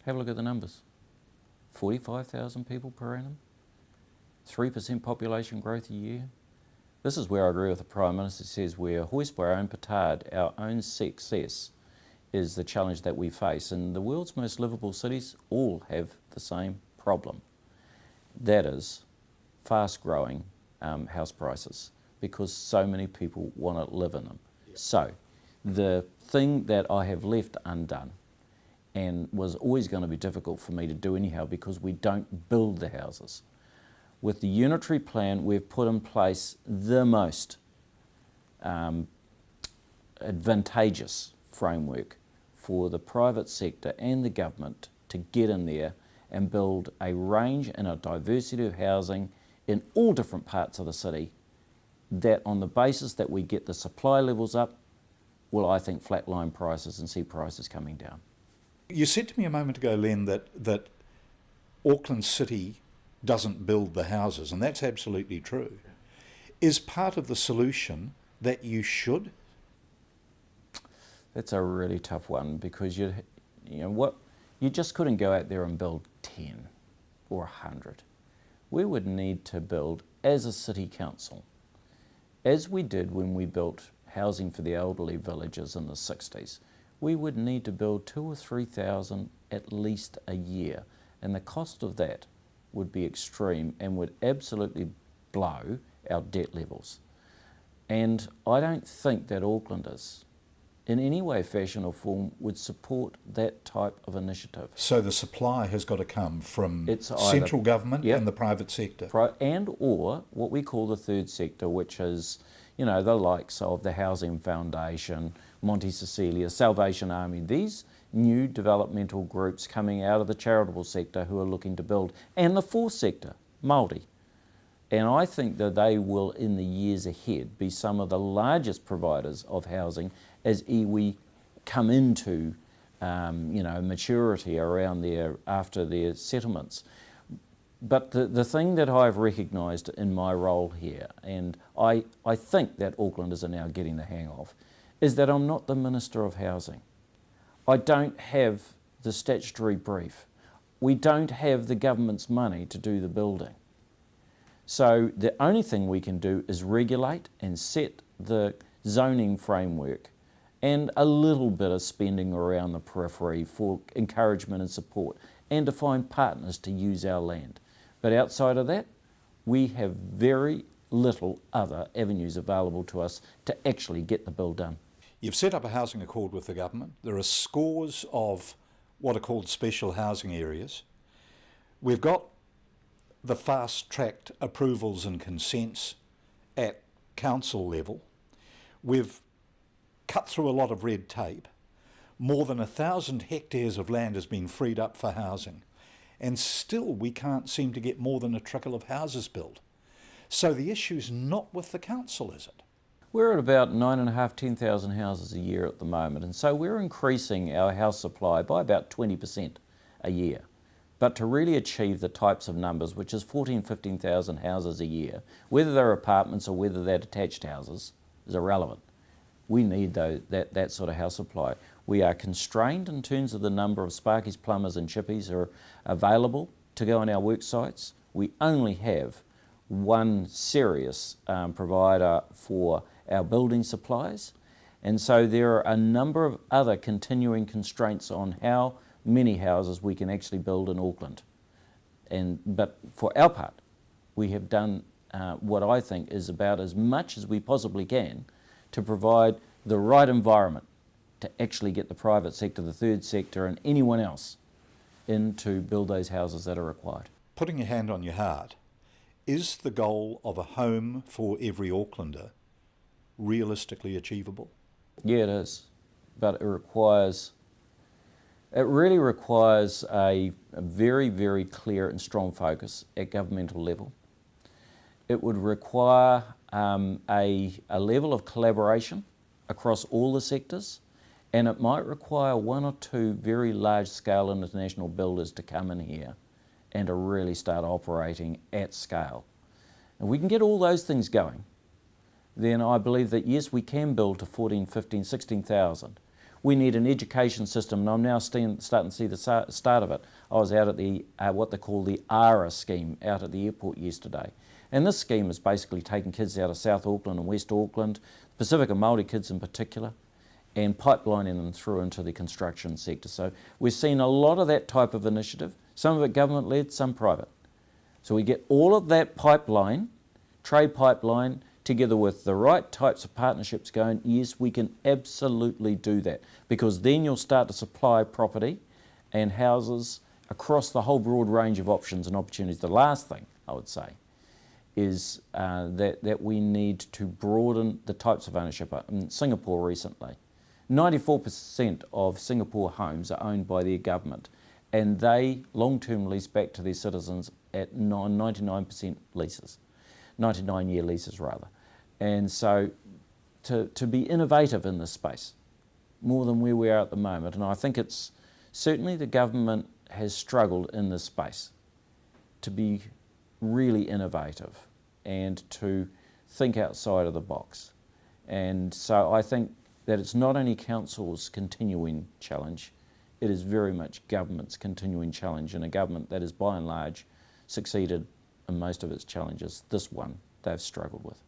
Have a look at the numbers. 45,000 people per annum, 3% population growth a year. This is where I agree with the Prime Minister. Says we're hoist by our own petard, our own success is the challenge that we face. And the world's most livable cities all have the same problem. That is fast growing house prices because so many people want to live in them. Yep. So the thing that I have left undone and was always going to be difficult for me to do anyhow because we don't build the houses. With the Unitary Plan, we've put in place the most advantageous framework for the private sector and the government to get in there and build a range and a diversity of housing in all different parts of the city that on the basis that we get the supply levels up, will I think flatline prices and see prices coming down. You said to me a moment ago, Len, that Auckland City doesn't build the houses, and that's absolutely true. Is part of the solution that you should? That's a really tough one because you just couldn't go out there and build 10 or 100. We would need to build as a city council, as we did when we built housing for the elderly villages in the 60s. We would need to build 2,000 or 3,000 at least a year, and the cost of that would be extreme and would absolutely blow our debt levels. And I don't think that Aucklanders, in any way, fashion or form, would support that type of initiative. So the supply has got to come from central either, government yep, and the private sector. And or what we call the third sector, which is, the likes of the Housing Foundation, Monte Cecilia, Salvation Army, these new developmental groups coming out of the charitable sector who are looking to build, and the fourth sector, Māori. And I think that they will, in the years ahead, be some of the largest providers of housing as iwi come into maturity around after their settlements. But the thing that I've recognised in my role here, and I think that Aucklanders are now getting the hang of, is that I'm not the Minister of Housing. I don't have the statutory brief. We don't have the government's money to do the building. So the only thing we can do is regulate and set the zoning framework and a little bit of spending around the periphery for encouragement and support, and to find partners to use our land. But outside of that, we have very little other avenues available to us to actually get the bill done. You've set up a housing accord with the government. There are scores of what are called special housing areas. We've got the fast-tracked approvals and consents at council level. We've cut through a lot of red tape. More than 1,000 hectares of land has been freed up for housing, and still we can't seem to get more than a trickle of houses built. So the issue's not with the council, is it? We're at about 9,500, 10,000 houses a year at the moment, and so we're increasing our house supply by about 20% a year. But to really achieve the types of numbers, which is 14,000, 15,000 houses a year, whether they're apartments or whether they're detached houses, is irrelevant. We need that sort of house supply. We are constrained in terms of the number of sparkies, plumbers and chippies are available to go on our work sites. We only have one serious provider for our building supplies, and so there are a number of other continuing constraints on how many houses we can actually build in Auckland. But for our part, we have done what I think is about as much as we possibly can to provide the right environment to actually get the private sector, the third sector and anyone else in to build those houses that are required. Putting your hand on your heart, is the goal of a home for every Aucklander realistically achievable? Yeah, it is, but it really requires a very, very clear and strong focus at governmental level. It would require a level of collaboration across all the sectors, and it might require one or two very large-scale international builders to come in here and to really start operating at scale. If we can get all those things going, then I believe that yes, we can build to 14, 15, 16,000. We need an education system, and I'm now starting to see the start of it. I was out at the what they call the ARA scheme out at the airport yesterday. And this scheme is basically taking kids out of South Auckland and West Auckland, Pacific and Māori kids in particular, and pipelining them through into the construction sector. So we're seeing a lot of that type of initiative, some of it government-led, some private. So we get all of that pipeline, trade pipeline, together with the right types of partnerships going, yes, we can absolutely do that, because then you'll start to supply property and houses across the whole broad range of options and opportunities. The last thing I would say is that we need to broaden the types of ownership. In Singapore recently, 94% of Singapore homes are owned by their government, and they long-term lease back to their citizens at 99% leases, 99-year leases rather. And so to be innovative in this space, more than where we are at the moment, and I think it's certainly the government has struggled in this space to be really innovative and to think outside of the box. And so I think that it's not only council's continuing challenge, it is very much government's continuing challenge, and a government that has by and large succeeded in most of its challenges. This one they've struggled with.